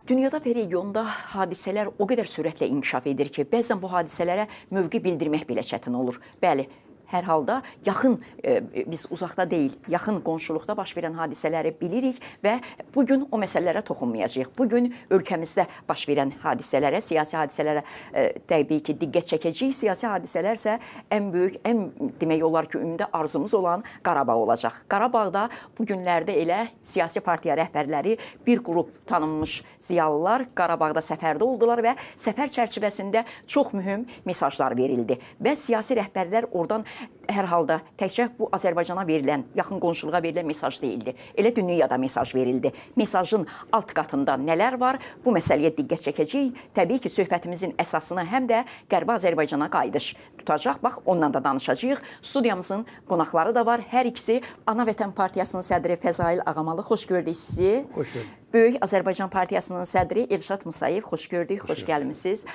Dünyada və regionda hadisələr o qədər sürətlə inkişaf edir ki, bəzən bu hadisələrə mövqe bildirmək belə çətin olur. Bəli, hər halda yaxın, biz uzaqda deyil, yaxın qonşuluqda baş verən hadisələri bilirik və bugün o məsələlərə toxunmayacağıq. Bugün ölkəmizdə baş verən hadisələrə, siyasi hadisələrə təbii ki, diqqət çəkəcəyik. Siyasi hadisələr isə ən böyük, ən demək olar ki, ümumda arzumuz olan Qarabağ olacaq. Qarabağda bu günlərdə elə siyasi partiya rəhbərləri, bir qrup tanınmış ziyalılar Qarabağda səfərdə oldular və səfər çərçivəsində çox mühüm mesajlar verildi və siyasi rəhbərlər oradan hər halda təkcə bu Azərbaycana verilən, yaxın qonşuluğa verilən mesaj deyildi. Elə dünyada mesaj verildi. Mesajın alt qatında nələr var? Bu məsələyə diqqət çəkəcəyik. Təbii ki, söhbətimizin əsasını həm də Qərbi Azərbaycana qayıdış tutacaq. Bax, ondan da danışacağıq. Studiyamızın qonaqları da var. Hər ikisi Ana Vətən Partiyasının sədri Fəzail Ağamalı. Xoş gördük sizi. Xoş gördük. Böyük Azərbaycan Partiyasının sədri Elşad Musayev. Xoş gördük, xoş gəlmisiniz.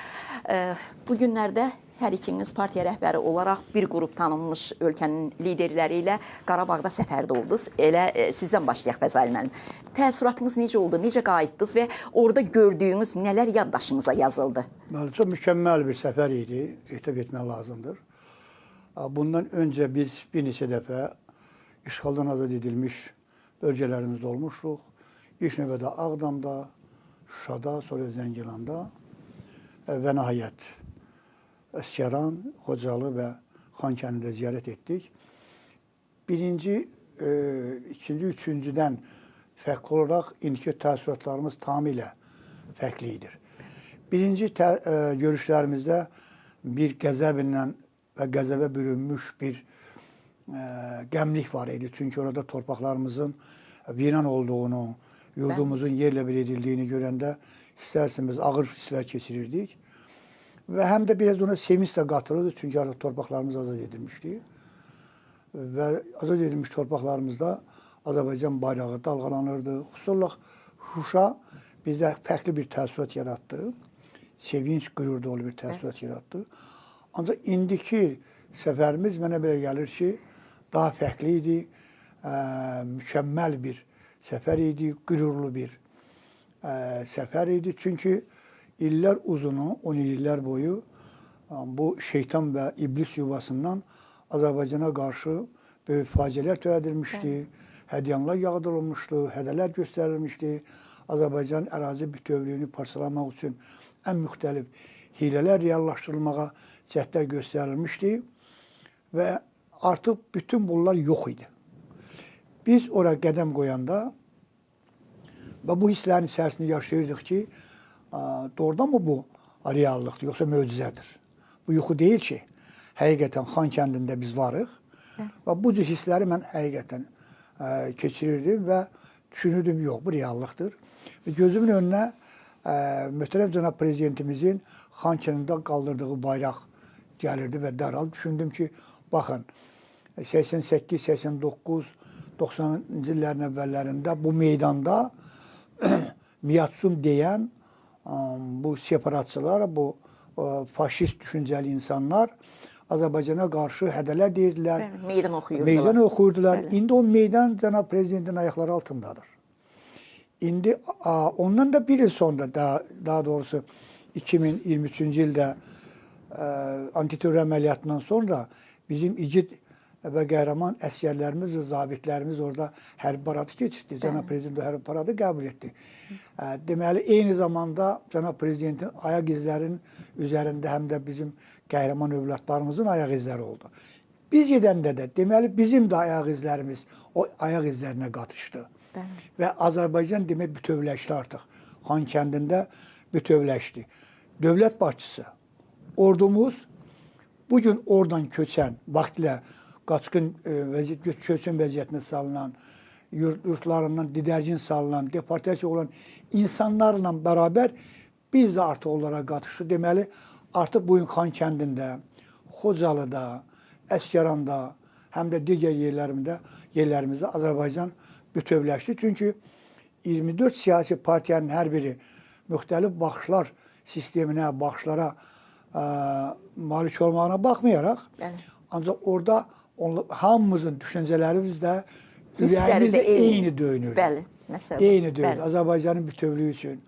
Bu günlərdə hər ikiniz partiya rəhbəri olaraq bir qrup tanınmış ölkənin liderləri ilə Qarabağda səfərdə oldunuz. Elə sizdən başlayaq Fəzail müəllim. Təəssüratınız necə oldu, necə qayıtdınız və orada gördüyünüz nələr yaddaşınıza yazıldı? Çox mükəmməl bir səfər idi, etiraf etmək lazımdır. Bundan öncə biz bir neçə dəfə işğaldan azad edilmiş bölgələrimizdə olmuşduq. İlk növbədə Ağdamda, Şuşada, sonra Zəngilanda və nəhayət Əsgəran, Xocalı və Xankəndidə ziyarət etdik. Birinci, ikinci, üçüncüdən fərqli olaraq indiki təəssüratlarımız tamamilə fərqlidir. Birinci görüşlərimizdə bir qəzəblə və qəzəbə bürünmüş bir qəmlik var idi. Çünki orada torpaqlarımızın viran olduğunu, yurdumuzun yerlə bir edildiyini görəndə istərsiniz ağır hisslər keçirirdik. Və həm də biraz ona sevinç də qatırırdı, çünki artıq torpaqlarımız azad edilmişdi. Və azad edilmiş torpaqlarımızda Azərbaycan bayrağı dalğalanırdı. Xüsusi olaraq Şuşa bizdə fərqli bir təəssürat yaratdı. Sevinç, qürur dolu bir təəssürat yaratdı. Ancaq indiki səfərimiz mənə belə gəlir ki, daha fərqli idi, mükəmməl bir səfər idi, qürurlu bir səfər idi. Çünki İllər uzunu, 10 illər boyu bu şeytan və iblis yuvasından Azərbaycana qarşı böyük faciələr törədilmişdi, hədyanlar yağdırılmışdı, hədələr göstərilmişdi. Azərbaycan ərazi bütövlüyünü parçalamaq üçün ən müxtəlif hilələr reallaşdırılmağa cəhdlər göstərilmişdi və artıq bütün bunlar yox idi. Biz oraya qədəm qoyanda və bu hisslərin içərisində yaşayırdıq ki, doğrudan mı bu reallıqdır, yoxsa möcüzədir? Bu yuxu deyil ki, həqiqətən Xankəndində biz varıq və bu cür hissləri mən həqiqətən keçirirdim və düşünürdüm, yox, bu reallıqdır. Və gözümün önünə möhtərəm cənab prezidentimizin Xankəndində qaldırdığı bayraq gəlirdi və dərhal düşündüm ki, baxın, 88, 89, 90-cı illərin əvvəllərində bu meydanda Miyatsum deyən bu separatçılar, bu faşist düşüncəli insanlar Azərbaycana qarşı hədələr deyirdilər. Meydan oxuyurdular. Meydan oxuyurdular. İndi o meydan cənab prezidentin ayaqları altındadır. İndi ondan da bir il sonra, daha doğrusu 2023-cü ildə antiterror əməliyyatından sonra bizim igid və qəhrəman əsgərlərimiz və zabitlərimiz orada hərbi paradı keçirdi. Cənab Prezident o hərbi paradı qəbul etdi. Deməli, eyni zamanda Cənab Prezidentin ayaq izlərinin üzərində həm də bizim qəhrəman övladlarımızın ayaq izləri oldu. Biz gedəndə də, deməli, bizim də ayaq izlərimiz o ayaq izlərinə qatışdı. Və Azərbaycan demək bütövləşdi artıq. Xankəndində bütövləşdi. Dövlət başçısı, ordumuz bugün oradan köçən, vaxtilə qaçqın köçün vəziyyətinə salınan, yurtlarından didərgin salınan, deportasiya olan insanlarla bərabər biz də artıq onlara qatışdıq. Deməli, artıq bugün Xankəndində, Xocalıda, Əsgəranda, həm də digər yerlərimizdə Azərbaycan bütövləşdi. Çünki 24 siyasi partiyanın hər biri müxtəlif baxışlar sisteminə, baxışlara malik olmağına baxmayaraq, ancaq orada hamımızın düşüncələrimiz də ürəyimizdə eyni döyünür. Bəli, Eyni döyünür. Azərbaycanın bütövlüyü üçün,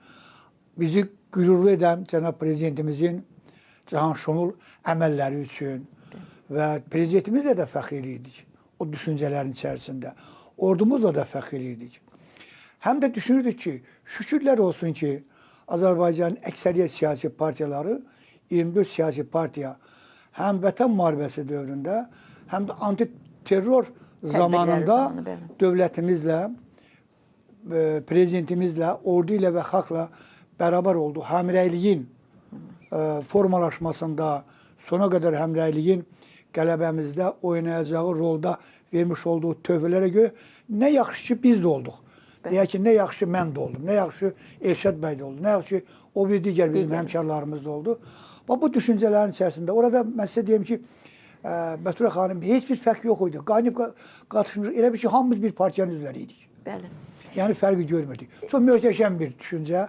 bizi qürurlu edən cənab prezidentimizin cahanşumul əməlləri üçün və prezidentimizlə də fəxr edirdik o düşüncələrin içərisində. Ordumuzla da fəxr edirdik. Həm də düşünürdük ki, şükürlər olsun ki, Azərbaycanın əksəriyyət siyasi partiyaları 24 siyasi partiya həm vətən müharibəsi dövründə, həm də antiterror zamanında dövlətimizlə, prezidentimizlə, ordu ilə və xalqla bərabər oldu. Həmrəyliyin formalaşmasında, sona qədər həmrəyliyin qələbəmizdə oynayacağı rolda vermiş olduğu tövbələrə görə nə yaxşı ki, biz də olduq. Deyək ki, nə yaxşı mən də oldum, nə yaxşı Elşad bəy də oldu, nə yaxşı o bir digər bizim həmkarlarımız da oldu. Bu düşüncələrin içərisində, orada mən sizə deyim ki, Bəturə xanım, heç bir fərq yox idi. Qaynıb qatışmış, elə bir ki, hamımız bir partiyanın üzvləri idik. Bəli. Yəni fərqi görmürdük. Çox möhtəşəm bir düşüncə,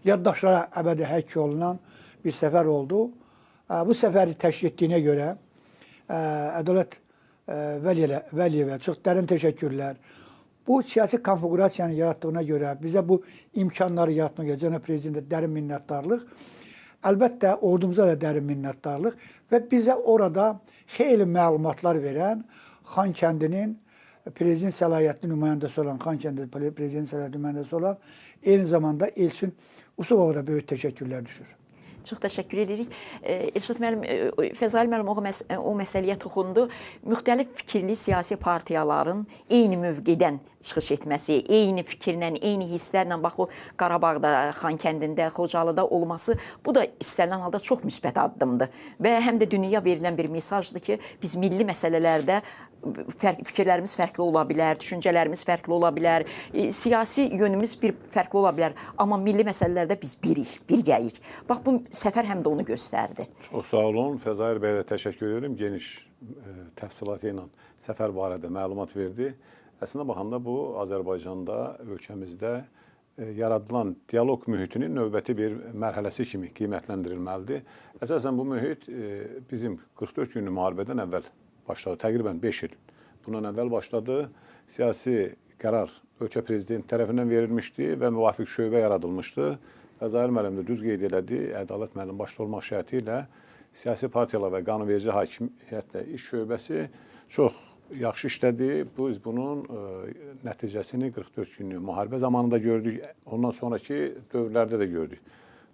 yaddaşlara əbədi həkk olunan bir səfər oldu. Bu səfəri təşkil etdiyinə görə Ədalət Vəliyevə çox dərin təşəkkürlər. Bu siyasi konfigurasiyanı yaratdığına görə, bizə bu imkanları yaratdığına görə cənab prezidentə dərin minnətdarlıq. Əlbəttə, ordumuza da dərin minnətdarlıq və bizə orada xeyli məlumatlar verən Xankəndinin prezident səlahiyyətli nümayəndəsi olan, Xankəndi prezident səlahiyyətli nümayəndəsi olan, eyni zamanda Elçin Usubova da böyük təşəkkürlər düşür. Çox təşəkkür edirik. Elşad müəllim, Fəzail müəllim o məsələyə toxundu. Müxtəlif fikirli siyasi partiyaların eyni mövqedən çıxış etməsi, eyni fikirlə, eyni hisslərlə, bax o Qarabağda, Xankəndində, Xocalıda olması, bu da istənilən halda çox müsbət addımdır. Və həm də dünyaya verilən bir mesajdır ki, biz milli məsələlərdə fikirlərimiz fərqli ola bilər, düşüncələrimiz fərqli ola bilər, siyasi yönümüz fərqli ola bilər. Amma milli məsələlərdə biz birik, birgəyik. Bax, bu səfər həm də onu göstərdi. Çox sağ olun. Fəzail bəyə də təşəkkür edirəm. Geniş təfsilatı ilə səfər barədə məlumat verdi. Əslində baxanda bu, Azərbaycanda, ölkəmizdə yaradılan dialoq mühitinin növbəti bir mərhələsi kimi qiymətləndirilməlidir. Əsasən bu mühit bizim 44 günlük müharibədən əvvəl başladı. Təqribən 5 il bundan əvvəl başladı. Siyasi qərar ölkə prezidenti tərəfindən verilmişdi və müvafiq şöbə yaradılmışdı. Fəzail müəllim də düz qeyd elədi. Ədalət müəllim başda olmaq şərti ilə siyasi partiyalar və qanunverici hakimiyyətlə iş şöbəsi çox yaxşı işlədi. Biz bunun nəticəsini 44 günlük müharibə zamanında gördük. Ondan sonraki dövrlərdə də gördük.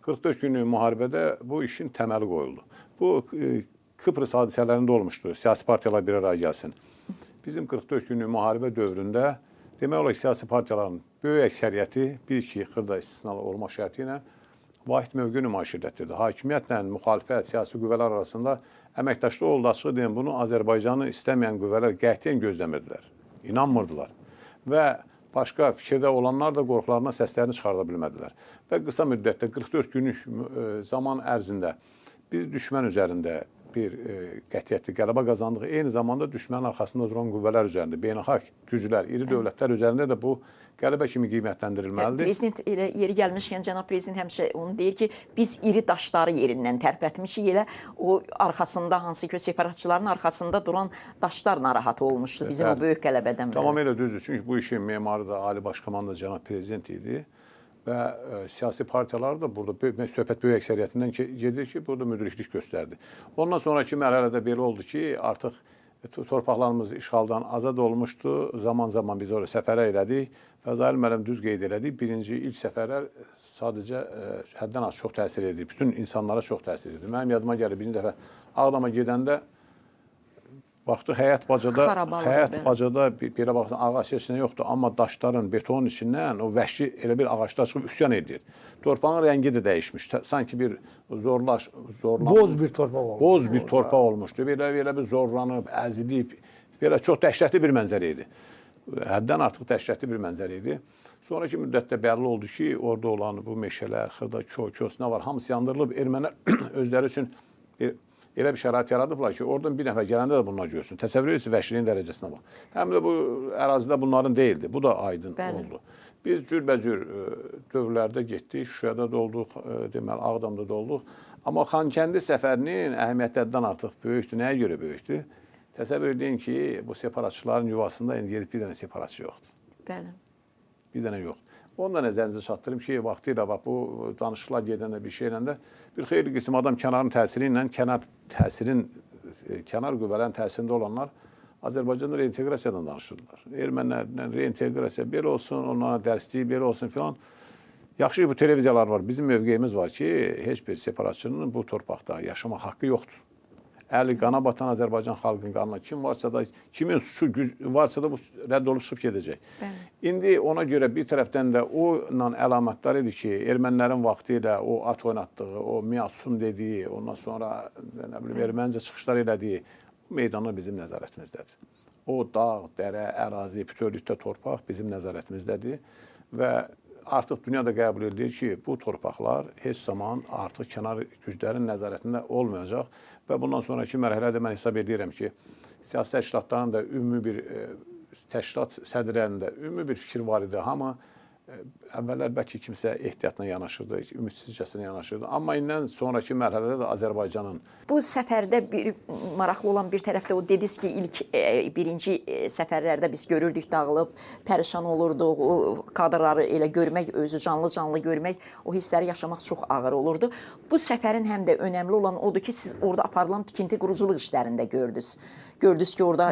44 günlük müharibədə bu işin təməli qoyuldu. Bu Kıbrıs hadisələrində olmuşdu. Siyasi partiyalar bir araya gəlsin. Bizim 44 günlük müharibə dövründə demək olar ki, siyasi partiyaların böyük əksəriyyəti bir-iki xırda istisnalı olmaq şərti ilə vahid mövqe nümayiş etdirdi. Hakimiyyətlə müxalifət, siyasi qüvvələr arasında əməkdaşlıq oldu. Açıq deyim, bunu Azərbaycanı istəməyən qüvvələr qətiyyən gözləmirdilər, inanmırdılar. Və başqa fikirdə olanlar da qorxularına səslərini çıxarda bilmədilər. Və qısa müddətdə 44 günlük zaman ərzində biz düşmən üzərində bir qətiyyətli qələbə qazandıq. Eyni zamanda düşmənin arxasında duran qüvvələr üzərində, beynəlxalq güclər, iri dövlətlər üzərində də bu qələbə kimi qiymətləndirilməlidir. Prezident elə yeri gəlmişkən cənab prezident həmişə onu deyir ki, biz iri daşları yerindən tərpətmişik. Elə o arxasında hansı ki separatçıların arxasında duran daşlar narahat olmuşdu bizim o böyük qələbədən. Tamamilə düzdür. Çünki bu işin memarı da Ali Baş Komandan cənab prezident idi. Və siyasi partiyalar da burada söhbət böyük əksəriyyətindən gedir ki, burada müdriklik göstərdi. Ondan sonraki mərhələdə belə oldu ki, artıq torpaqlarımız işğaldan azad olmuşdu. Zaman-zaman biz oraya səfərə elədik. Fəzail müəllim düz qeyd elədik. Birinci ilk səfərlər sadəcə həddən az çox təsir edir. Bütün insanlara çox təsir edir. Mənim yadıma gəlir, birinci dəfə Ağdama gedəndə baxdıq, həyət bacada belə baxsan, ağac içində yoxdur. Amma daşların, betonun içindən o vəhşi elə bir ağaclar çıxıb üsyan edir. Torpağın rəngi də dəyişmiş. Sanki bir boz bir torpaq olmuşdu. Boz bir torpaq olmuşdu. Belə bir zorlanıb, əzilib, belə çox dəhşətli bir mənzərə idi. Həddən artıq dəhşətli bir mənzərə idi. Sonraki müddətdə bəlli oldu ki, orada olan bu meşələr, xırda, kos, nə var, hamısı yandırılıb. Ermənilər özləri üçün elə bir şərait yaradıblar ki, oradan bir nəfər gələndə də bunlar görsün. Təsəvvür edirsiniz vəhşiliyin dərəcəsinə bax. Həm də bu ərazidə bunların deyildi. Bu da aydın oldu. Biz cürbəcür dövrlərdə getdik, Şuşada da olduq, deməli Ağdamda da olduq. Amma Xankəndi səfərinin əhəmiyyəti həddən artıq böyükdür. Nəyə görə böyükdür? Təsəvvür edin ki, bu separatçıların yuvasında indi gedib bir dənə separatçı yoxdur. Bəli. Bir dənə yox. Onu da nəzərinizə çatdırım ki, vaxtilə bax bu danışıqlar gedəndə bir şeylə də bir xeyli qism adam kənarın təsiri ilə kənar qüvvələrin təsirində olanlar Azərbaycanda reinteqrasiyadan danışırlar. Ermənilərlə reinteqrasiya belə olsun, onlara dərsliyi belə olsun filan. Yaxşı ki, bu televiziyalar var. Bizim mövqeyimiz var ki, heç bir separatçının bu torpaqda yaşama haqqı yoxdur. Əli qana batan Azərbaycan xalqının qanına kim varsa da, kimin suçu varsa da bu rədd olub çıxıb gedəcək. Bəli. İndi ona görə bir tərəfdən də onunla əlamətdar idi ki, ermənilərin vaxtı ilə o at oynatdığı, o miasum dediyi, ondan sonra nə bilim, ermənicə çıxışlar elədiyi meydanlar bizim nəzarətimizdədir. O dağ, dərə, ərazi, bütövlükdə torpaq bizim nəzarətimizdədir və artıq dünya da qəbul edir ki, bu torpaqlar heç zaman artıq kənar güclərin nəzarətində olmayacaq və bundan sonraki mərhələdə mən hesab edirəm ki, siyasi təşkilatların da ümumi bir təşkilat sədrlərində ümumi bir fikir var idi. Hamı əvvəllər bəlkə kimsə ehtiyatla yanaşırdı, ümidsizcəsinə yanaşırdı. Amma indən sonraki mərhələdə də Azərbaycanın Bu səfərdə bir maraqlı olan bir tərəfdə o dediniz ki, ilk birinci səfərlərdə biz görürdük dağılıb, pərişan olurduq, o kadrları elə görmək, özü canlı görmək, o hissləri yaşamaq çox ağır olurdu. Bu səfərin həm də önəmli olan odur ki, siz orada aparılan tikinti quruculuq işlərində gördünüz. Gördünüz ki, orada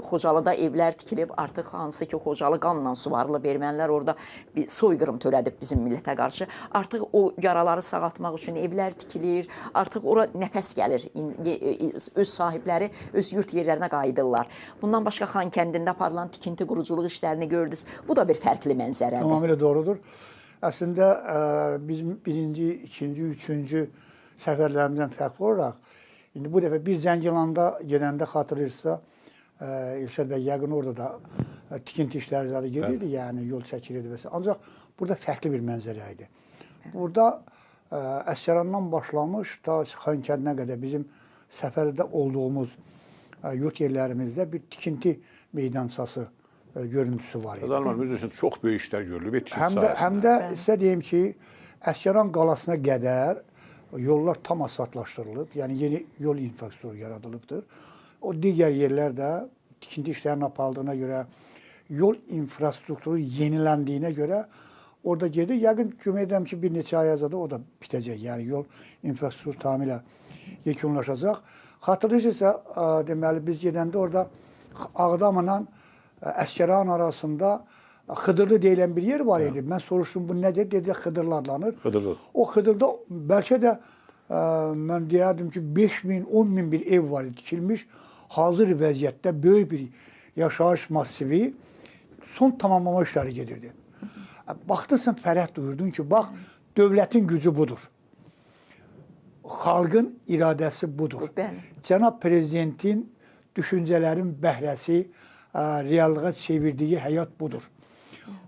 Xocalıda evlər tikilib, artıq hansı ki, Xocalı qanla suvarılıb, ermənilər orada bir soyqırım törədib bizim millətə qarşı. Artıq o yaraları sağaltmaq üçün evlər tikilir, artıq ora nəfəs gəlir, öz sahibləri öz yurt yerlərinə qayıdırlar. Bundan başqa Xankəndində aparılan tikinti quruculuq işlərini gördünüz. Bu da bir fərqli mənzərədir. Tamamilə doğrudur. Əslində bizim birinci, ikinci, üçüncü səfərlərimizdən fərqli olaraq, indi bu dəfə biz Zəngilanda gedəndə xatırlayırsa, İlşad bəy yəqin orada da tikinti işləri zadı gedirdi, yəni yol çəkilirdi və s. Ancaq burada fərqli bir mənzərə idi. Burada Əsgərandan başlamış ta Xankəndinə qədər bizim səfərdə olduğumuz yurt yerlərimizdə bir tikinti meydançası görüntüsü var idi. Azərbaycan üçün çox böyük işlər görülüb tikinti sahəsində. Həm də sizə deyim ki, Əsgəran qalasına qədər yollar tam asfaltlaşdırılıb, yəni yeni yol infrastrukturu yaradılıbdır. O digər yerlər də tikinti işlərinin apardığına görə, yol infrastrukturu yeniləndiyinə görə orada gedir. Yəqin kömək edirəm ki, bir neçə ay azada o da bitəcək. Yəni yol infrastrukturu tamamilə yekunlaşacaq. Xatırlayırsınızsa, deməli biz gedəndə orada Ağdamla Əsgəran arasında Xıdırlı deyilən bir yer var idi. Mən soruşdum, bu nədir? Dedi, Xıdırlı adlanır. Xıdırlı. O Xıdırda bəlkə də mən deyərdim ki, 5.000, 10.000 bir ev var idi, tikilmiş. Hazır vəziyyətdə böyük bir yaşayış massivi son tamamlama işləri gedirdi. Baxdırsan, fərəh duyurdun ki, bax, dövlətin gücü budur. Xalqın iradəsi budur. Cənab Prezidentin düşüncələrin bəhrəsi, reallığa çevirdiyi həyat budur.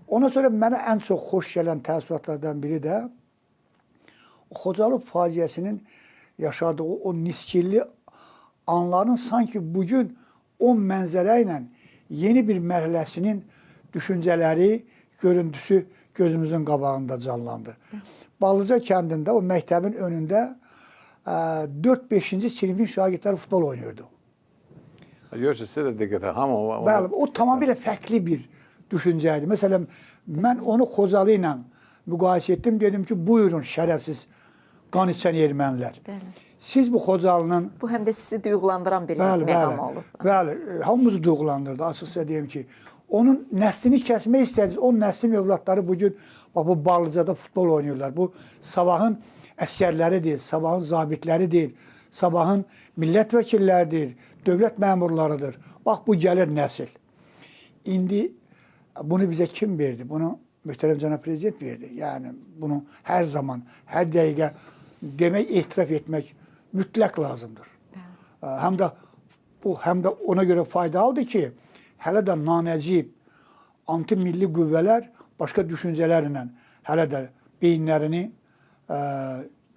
Ona sonra mənə ən çox xoş gələn təəssüratlardan biri də Xocalı faciəsinin yaşadığı o niskilli anların sanki bugün o mənzərə ilə yeni bir mərhələsinin düşüncələri, görüntüsü gözümüzün qabağında canlandı. Balıca kəndində, o məktəbin önündə 4-5-ci sinifin şagirdləri futbol oynayırdı. Görürsünüz, sizə də diqqətə, hamı o... Bəli, o tamamilə fərqli bir düşüncə idi. Məsələn, mən onu Xocalı ilə müqayisə etdim, dedim ki, buyurun şərəfsiz qan içən ermənilər. Siz bu Xocalının... Bu həm də sizi duyğulandıran bir məqam olub. Bəli, hamımızı duyğulandırdı, açıqca deyim ki. Onun nəslini kəsmək istədiniz, o nəslin övladları bugün bu Balıcada futbol oynayırlar. Bu sabahın əsgərləridir, sabahın zabitləridir, sabahın millət vəkilləridir, dövlət məmurlarıdır. Bax, bu gəlir nəsil. İndi bunu bizə kim verdi? Bunu möhtərəm cənab prezident verdi. Yəni, bunu hər zaman, hər dəqiqə demək, etiraf etmək mütləq lazımdır. Həm də ona görə faydalıdır ki, hələ də nanəcib, anti-milli qüvvələr başqa düşüncələrlə, hələ də beyinlərini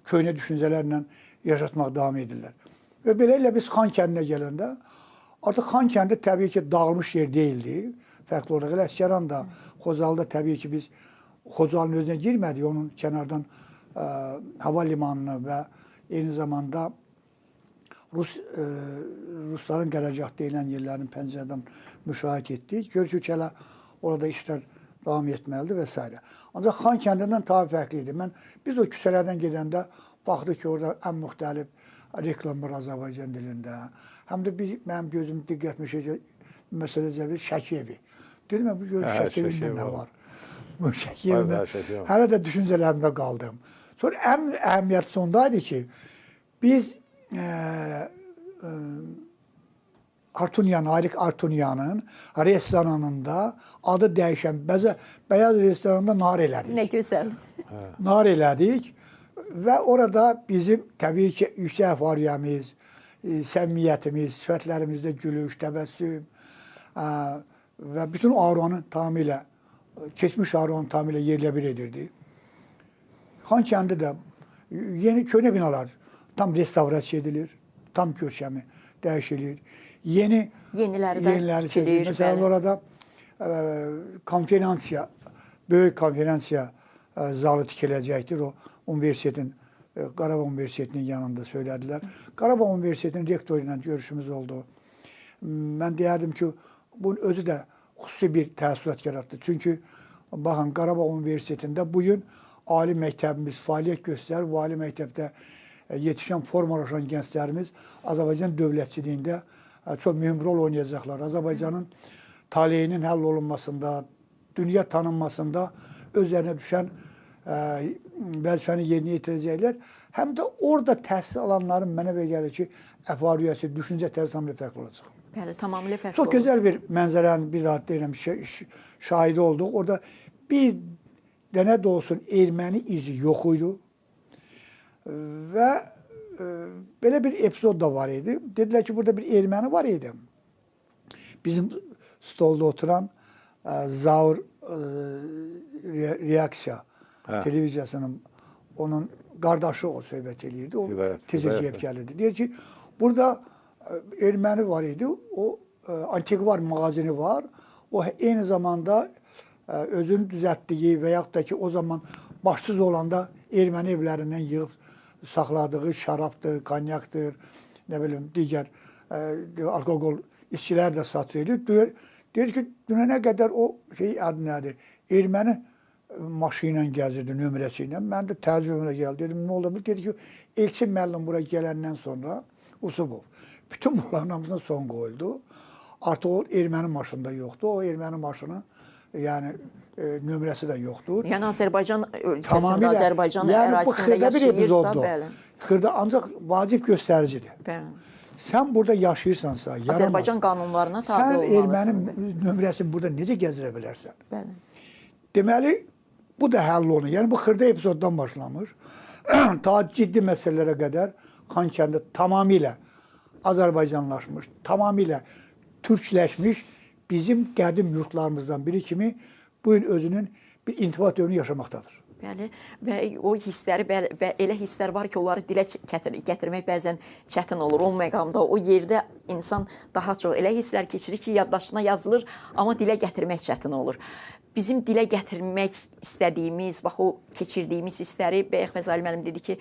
köhnə düşüncələrlə yaşatmaq davam edirlər. Və beləliklə biz Xankəndinə gələndə, artıq Xankəndi təbii ki, dağılmış yer deyildi. Fərqli olaraq elə Əsgəran da, Xocalıda təbii ki, biz Xocalının özünə girmədik, onun kənardan hava limanını və eyni zamanda Rusların qərargah deyilən yerlərin pəncərədən müşahidə etdik. Görürük ki, hələ orada işlər davam etməlidir və s. Ancaq Xan kəndindən daha fərqli idi. Biz o küçələrdən gedəndə baxdıq ki, orada ən müxtəlif reklamlar Azərbaycan dilində. Həm də mənim gözüm diqqətimi məsələ Şəki evi. Dedim, bu göz Şəki evində nə var? Bu Şəki evində hələ də düşüncələrimdə qaldım. Sonra ən əhəmiyyətli ondaydı ki, biz Artunyan, Arik Artunyanın restoranında adı dəyişən bəyaz restoranında nar elədik. Nə gözəl. Nar elədik və orada bizim təbii ki, yüksək əfariyyəmiz, səmimiyyətimiz, sifətlərimizdə gülüş, təbəssüm və bütün aroanı tamamilə, keçmiş aroanı tamamilə yerlə bir edirdi. Xan kəndi də yeni köhnə binalar tam restavrasiya edilir, tam görkəmi dəyişilir. Yeniləri tikilir. Məsələn, orada konferansiya, böyük konferansiya zalı tikiləcəkdir. O universitetin, Qarabağ Universitetinin yanında söylədilər. Qarabağ Universitetinin rektoru ilə görüşümüz oldu. Mən deyərdim ki, bunun özü də xüsusi bir təəssürat yaratdı. Çünki baxın, Qarabağ Universitetində bugün ali məktəbimiz fəaliyyət göstərir. Bu ali məktəbdə yetişən, formalaşan gənclərimiz Azərbaycan dövlətçiliyində çox mühüm rol oynayacaqlar. Azərbaycanın taleyinin həll olunmasında, dünya tanınmasında özlərinə düşən vəzifəni yerinə yetirəcəklər. Həm də orada təhsil alanların mənə belə gəlir ki, əfariyyəsi, düşüncə tərzi tamamilə fərqli olacaq. Bəli, tamamilə fərqli olacaq. Çox gözəl bir mənzərənin bir daha deyirəm, şahidi olduq. Orada bir dənə də olsun erməni izi yox idi. Və belə bir epizod da var idi. Dedilər ki, burada bir erməni var idi. Bizim stolda oturan Zaur Reaksiya televiziyasının onun qardaşı o söhbət eləyirdi. O tezə gəlib gəlirdi. Deyir ki, burada erməni var idi. O antikvar mağazini var. O eyni zamanda özünü düzəltdiyi və yaxud da ki, o zaman başsız olanda erməni evlərindən yığıb saxladığı şərabdır, konyakdır, nə bilim, digər alkoqol içkilər də satır. Deyir ki, dünənə qədər o adı nədir? Erməni maşını ilə gəzirdi, nömrəsi ilə. Mən də təəccübümlə gəldi. Dedim, nə oldu? Dedi ki, Elçin müəllim bura gələndən sonra Usubov. Bütün bunların hamısına son qoyuldu. Artıq o erməni maşında yoxdur. O erməni maşını, yəni nömrəsi də yoxdur. Yəni Azərbaycan ölkəsində, Azərbaycan ərazisində yaşayırsa, bəli. Xırda ancaq vacib göstəricidir. Bəli. Sən burada yaşayırsansa, Azərbaycan qanunlarına tabe olmalısan. Sən erməni nömrəsini burada necə gəzirə bilərsən? Bəli. Deməli, bu da həll olunur. Yəni, bu xırda epizoddan başlamış. Ta ciddi məsələlərə qədər Xan kəndi tamamilə Azərbaycanlaşmış, tamamilə türkləşmiş bizim qədim yurtlarımızdan biri kimi bu gün özünün bir intiba dövrünü yaşamaqdadır. Bəli, və o hissləri, və elə hisslər var ki, onları dilə gətirmək bəzən çətin olur. O məqamda, o yerdə insan daha çox elə hisslər keçirir ki, yaddaşına yazılır, amma dilə gətirmək çətin olur. Bizim dilə gətirmək istədiyimiz, bax o keçirdiyimiz hissləri, Bəyək Fəzali müəllim dedi ki,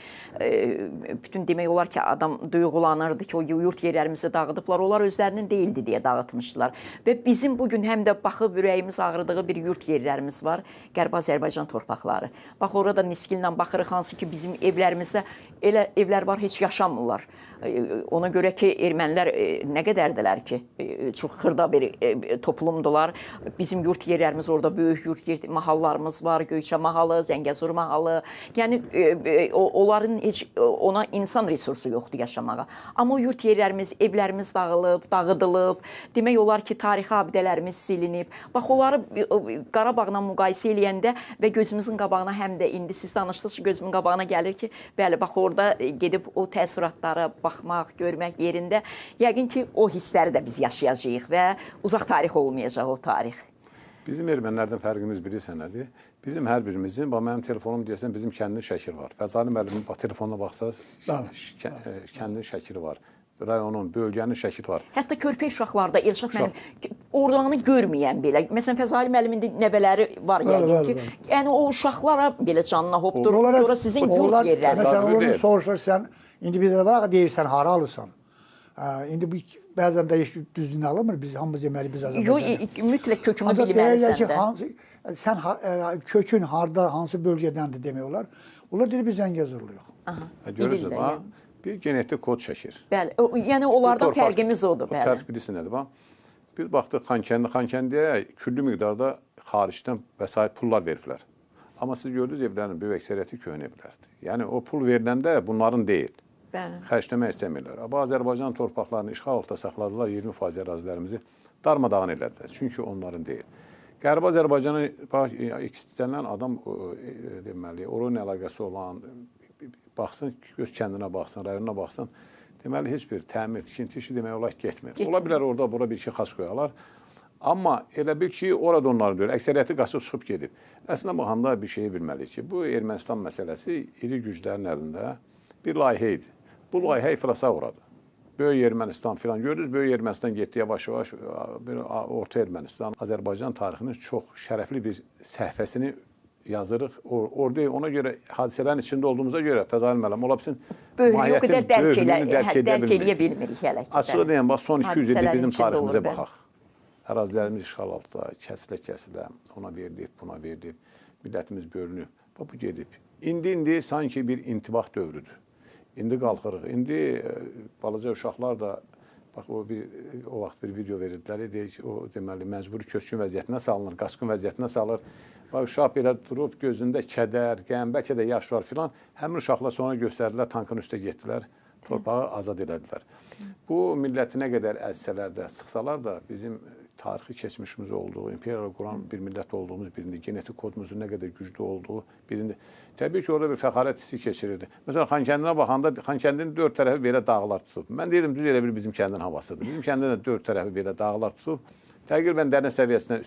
bütün demək olar ki, adam duyğulanırdı ki, o yurt yerlərimizi dağıdıblar, onlar özlərinin deyildi deyə dağıtmışdılar. Və bizim bugün həm də baxıb ürəyimiz ağrıdığı bir yurt yerlərimiz var, Qərbi Azərbaycan torpaqları. Bax, orada niskinlə baxırıq, hansı ki, bizim evlərimizdə elə evlər var, heç yaşamırlar. Ona görə ki, ermənilər nə qədərdilər ki, çox xırda bir toplumdular. Bizim yurt yerlərimiz orada böyük yurt yer mahallarımız var, Göyçə mahalı, Zəngəzur mahalı. Yəni, onların heç ona insan resursu yoxdur yaşamağa. Amma o yurt yerlərimiz, evlərimiz dağılıb, dağıdılıb. Demək olar ki, tarixi abidələrimiz silinib. Bax, onları Qarabağla müqayisə eləyəndə və gözümüzün qabağına həm də indi siz danışdınız ki, gözümün qabağına gəlir ki, bəli, bax, orada gedib o təəssüratlara baxmaq, görmək yerində, yəqin ki, o hissləri də biz yaşayacağıq və uzaq tarix olmayacaq o tarix. Bizim ermənilərdən fərqimiz bilirsən nədir? Bizim hər birimizin, mənim telefonum deyəsən, bizim kəndin şəkili var. Fəzali müəllimin telefonuna baxsaq, kəndin şəkili var. Rayonun, bölgənin şəkili var. Hətta körpə uşaqlarda, Elşad müəllim, oradanı görməyən belə, məsələn, Fəzali müəllimin nəvələri var yəqin ki, yəni o uşaqlara belə canına hopdur, sonra sizin yurt yerləriniz. Məsələn, onu soruşur sən, indi bir də var, deyirsən, hara alırsan? İndi bəzən də heç düzgün alınmır. Biz hamımız deməli biz Azərbaycanlıyıq. Yox, mütləq kökünü Ancaq bilməlisən deyirlər ki, də. sən kökün harda, hansı bölgədəndir demək olar. Onlar deyir biz Zəngəzurluyuq. Görürsünüz, İdildə, bax, bir genetik kod çəkir. Bəli, yəni onlardan fərqimiz odur, bəli. Fərq bilirsin nədir, bax. Biz baxdıq Xankəndiyə küllü miqdarda xaricdən vəsait pullar veriblər. Amma siz gördünüz evlərin böyük əksəriyyəti köhnə evlərdir. Yəni o pul veriləndə bunların deyil. Bəli. Xərcləmək istəmirlər. Amma Azərbaycan torpaqlarını işğal altında saxladılar, 20% ərazilərimizi darmadağın elədilər. Çünki onların deyil. Qərbi Azərbaycanı istənilən adam deməli, oranın əlaqəsi olan baxsın, öz kəndinə baxsın, rayonuna baxsın. Deməli heç bir təmir, tikinti işi demək olar ki, getmir. Ola bilər orada bura bir iki xaç qoyarlar. Amma elə bil ki, orada onları deyir, əksəriyyəti qaçıb çıxıb gedib. Əslində baxanda bir şeyi bilməliyik ki, bu Ermənistan məsələsi iri güclərin əlində bir layihə idi. Bu layihə iflasa uğradı. Böyük Ermənistan filan gördünüz, Böyük Ermənistan getdi yavaş-yavaş, Orta Ermənistan, Azərbaycan tarixinin çox şərəfli bir səhifəsini yazırıq. Orada ona görə hadisələrin içində olduğumuza görə Fəzail müəllim ola bilsin, Böyüklüyü o qədər dərk edə eləyə bilmirik hələ ki. Açığı deyən, bax, son 200 ildir bizim Hadisələrin içində tariximizə olur, baxaq. Ərazilərimiz işğal altında, kəsilə-kəsilə, ona verilib, buna verilib, millətimiz bölünüb. Bax, bu gedib. İndi sanki bir intibah dövrüdür. İndi qalxırıq. İndi balaca uşaqlar da, bax, o vaxt bir video verirdilər, o deməli, məcburi köçkün vəziyyətinə salınır, qaçqın vəziyyətinə salır. Bax, uşaq belə durub, gözündə kədər, qəm, bəlkə də yaş var filan. Həmin uşaqlar sonra göstərdilər, tankın üstə getdilər, torpağı azad elədilər. Bu milləti nə qədər əzsələr də, sıxsalar da bizim tarixi keçmişimiz olduğu, imperial quran bir millət olduğumuz birində, genetik kodumuzun nə qədər güclü olduğu birində. Təbii ki, orada bir fəxarət hissi keçirirdi. Məsələn, Xankəndinə baxanda, Xankəndinin dörd tərəfi belə dağlar tutub. Mən deyirəm, düz elə bir bizim kəndin havasıdır. Bizim kəndin də dörd tərəfi belə dağlar tutub. Təqribən dərin səviyyəsinə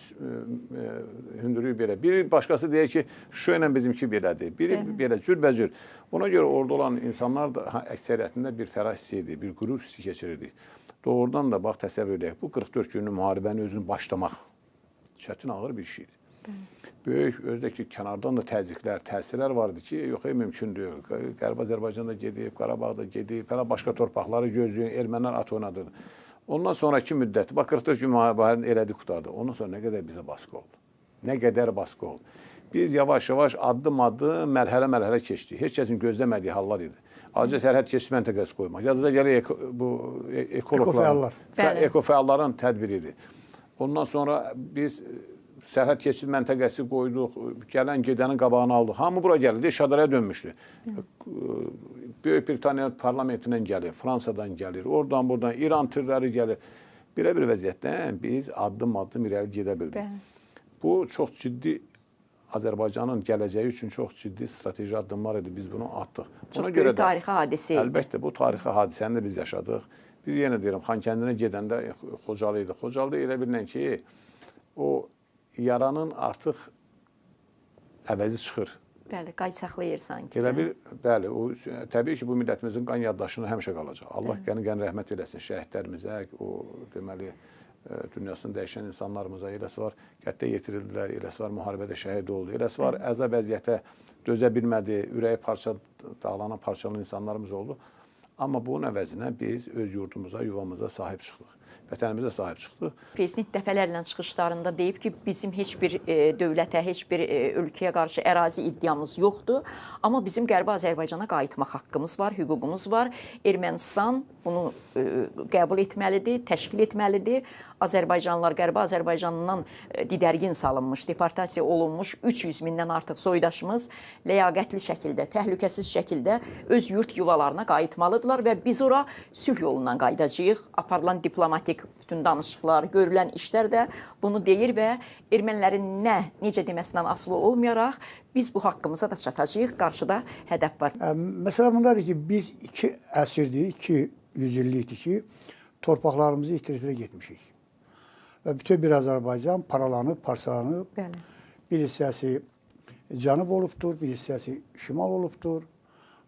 hündürlüyü belə. Bir başqası deyir ki, şu ilə bizimki belədir. Biri belə, cürbəcür. Ona görə orada olan insanlar da əksəriyyətində bir fərah hissi idi, bir qürur hissi keçirirdi. Doğrudan da bax, təsəvvür edək, bu 44 günlük müharibəni özünü başlamaq çətin ağır bir şeydir. Böyük, özdəki kənardan da təzyiqlər, təsirlər vardı ki, yox, mümkündür. Qərbi Azərbaycanda gedib, Qarabağda gedib, başqa torpaqları gözləyən ermənilər at oynadır. Ondan sonraki müddəti, bax, 44 gün müharibəni elədi, qutardı. Ondan sonra nə qədər bizə baskı oldu? Nə qədər baskı oldu? Biz yavaş-yavaş, addım-addım, mərhələ-mərhələ keçdik. Heç kəsin gözləmədiyi hallar idi. Azca sərhəd keçid məntəqəsi qoymaq. Yadınıza gəlir bu ekofəalların tədbiridir. Ondan sonra biz sərhəd keçid məntəqəsi qoyduq, gələn gedənin qabağını aldıq. Hamı bura gəlirdi, şadaraya dönmüşdü. Böyük Britaniya parlamentindən gəlir, Fransadan gəlir, oradan buradan İran türləri gəlir. Belə bir vəziyyətdən biz addım-addım irəli gedə bildik. Bu çox ciddi Azərbaycanın gələcəyi üçün çox ciddi strateji addımlar idi. Biz bunu atdıq. Çox böyük tarixi hadisə idi. Əlbəttə, bu tarixi hadisəni də biz yaşadıq. Biz yenə deyirəm, Xankəndinə gedəndə Xocalı idi. Xocalıda elə bilən ki, o yaranın artıq əvəzi çıxır. Bəli, qaysaqlayır sanki. Elə bir, bəli, təbii ki, bu millətimizin qan yaddaşına həmişə qalacaq. Allah qəni rəhmət eləsin şəhidlərimizə, o deməli, dünyasını dəyişən insanlarımıza, eləsi var qətlə yetirildilər, eləsi var müharibədə şəhid oldu, eləsi var əza vəziyyətə dözə bilmədi, ürəyi dağlanan parçalanan insanlarımız oldu. Amma bunun əvəzinə biz öz yurdumuza, yuvamıza sahib çıxdıq, vətənimizə sahib çıxdıq. Prezident dəfələrlə çıxışlarında deyib ki, bizim heç bir dövlətə, heç bir ölkəyə qarşı ərazi iddiamız yoxdur. Amma bizim Qərbi Azərbaycana qayıtmaq haqqımız var, hüququmuz var. Ermənistan bunu qəbul etməlidir, təşkil etməlidir. Azərbaycanlılar Qərbi Azərbaycandan didərgin salınmış, deportasiya olunmuş 300 mindən artıq soydaşımız ləyaqətli şəkildə, təhlükəsiz şəkildə öz yurt yuvalarına qayıtmalıdırlar və biz ora sülh yolundan qayıdacağıq. Aparılan diplomatik bütün danışıqlar, görülən işlər də bunu deyir və ermənilərin necə deməsindən asılı olmayaraq biz bu haqqımıza da çatacağıq. Qarşıda hədəf var. Məsələ bundadır ki, biz 2 əsrdir, 2 yüzillikdir ki, torpaqlarımızı itirə getmişik. Və bütün bir Azərbaycan paralanıb, parçalanıb. Bəli. Bir hissəsi cənub olubdur, bir hissəsi şimal olubdur.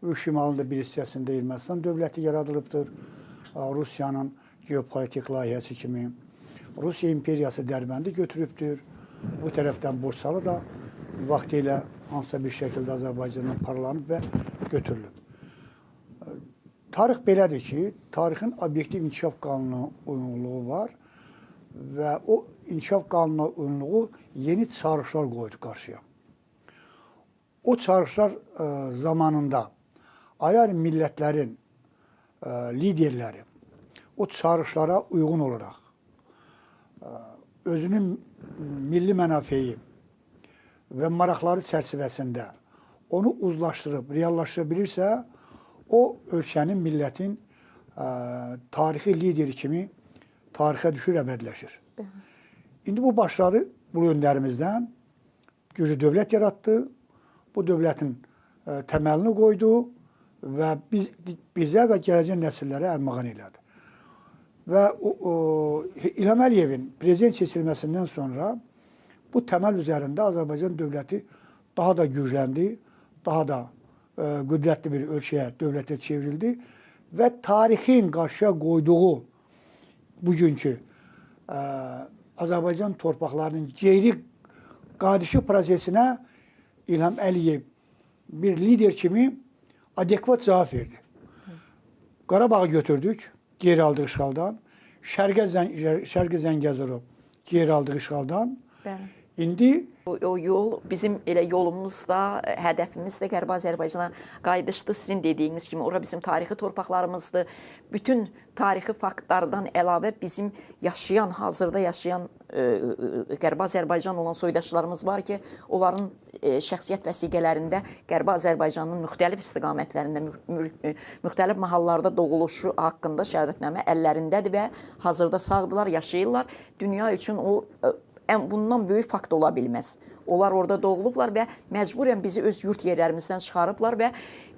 Bu şimalın da bir hissəsində Ermənistan dövləti yaradılıbdır. Rusiyanın geopolitik layihəsi kimi. Rusiya imperiyası Dərbəndi götürübdür. Bu tərəfdən Bursalı da vaxtilə hansısa bir şəkildə Azərbaycandan paralanıb və götürülüb. tarix belədir ki, tarixin obyektiv inkişaf qanununa uyğunluğu var və o inkişaf qanununa uyğunluğu yeni çağrışlar qoydu qarşıya. O çağrışlar zamanında ayrı-ayrı millətlərin liderləri o çağrışlara uyğun olaraq özünün milli mənafeyi və maraqları çərçivəsində onu uzlaşdırıb, reallaşdıra bilirsə, o ölkənin, millətin tarixi lideri kimi tarixə düşür, əbədiləşir. İndi bu başladı bu öndərimizdən güclü dövlət yaratdı, bu dövlətin təməlini qoydu və bizə və gələcək nəsillərə ərmağan elədi. Və İlham Əliyevin prezident seçilməsindən sonra bu təməl üzərində Azərbaycan dövləti daha da gücləndi, daha da qüdrətli bir ölkəyə, dövlətə çevrildi və tarixin qarşıya qoyduğu bugünkü Azərbaycan torpaqlarının geri qayıdışı prosesinə İlham Əliyev bir lider kimi adekvat cavab verdi. Qarabağı götürdük, geri aldığı işğaldan. Şərqi Zəngəzuru geri aldığı işğaldan. İndi o yol, bizim elə yolumuz da, hədəfimiz də Qərbi Azərbaycana qayıdışdı. Sizin dediyiniz kimi, ora bizim tarixi torpaqlarımızdır. Bütün tarixi faktlardan əlavə bizim yaşayan, hazırda yaşayan Qərbi Azərbaycan olan soydaşlarımız var ki, onların şəxsiyyət vəsiqələrində Qərbi Azərbaycanın müxtəlif istiqamətlərində, müxtəlif mahallarda doğuluşu haqqında şəhadətnamə əllərindədir və hazırda sağdırlar, yaşayırlar. Dünya üçün o bundan böyük fakt ola bilməz. Onlar orada doğulublar və məcburən bizi öz yurt yerlərimizdən çıxarıblar və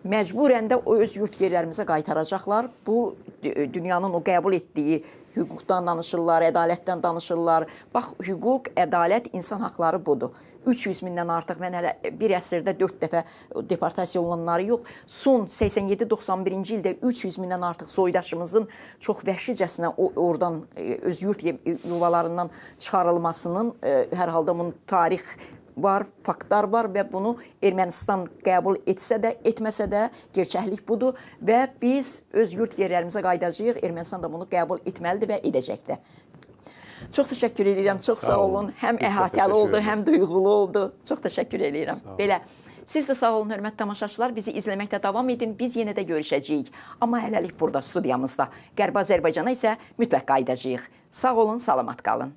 məcburən də o öz yurt yerlərimizə qaytaracaqlar. Bu, dünyanın o qəbul etdiyi hüquqdan danışırlar, ədalətdən danışırlar. Bax, hüquq, ədalət, insan haqları budur. 300 mindən artıq, mən hələ bir əsrdə 4 dəfə deportasiya olunanları yox, son 87-91-ci ildə 300 mindən artıq soydaşımızın çox vəhşicəsinə oradan öz yurt yuvalarından çıxarılmasının hər halda bunun tarix var, faktlar var və bunu Ermənistan qəbul etsə də, etməsə də gerçəklik budur və biz öz yurt yerlərimizə qayıdacağıq. Ermənistan da bunu qəbul etməlidir və edəcəkdir. Çox təşəkkür edirəm, çox sağ olun. Həm əhatəli oldu, həm duyğulu oldu. Çox təşəkkür edirəm. Belə, siz də sağ olun, hörmətli tamaşaçılar. Bizi izləməkdə davam edin. Biz yenə də görüşəcəyik. Amma hələlik burada, studiyamızda. Qərbi Azərbaycana isə mütləq qayıdacağıq. Sağ olun, salamat qalın.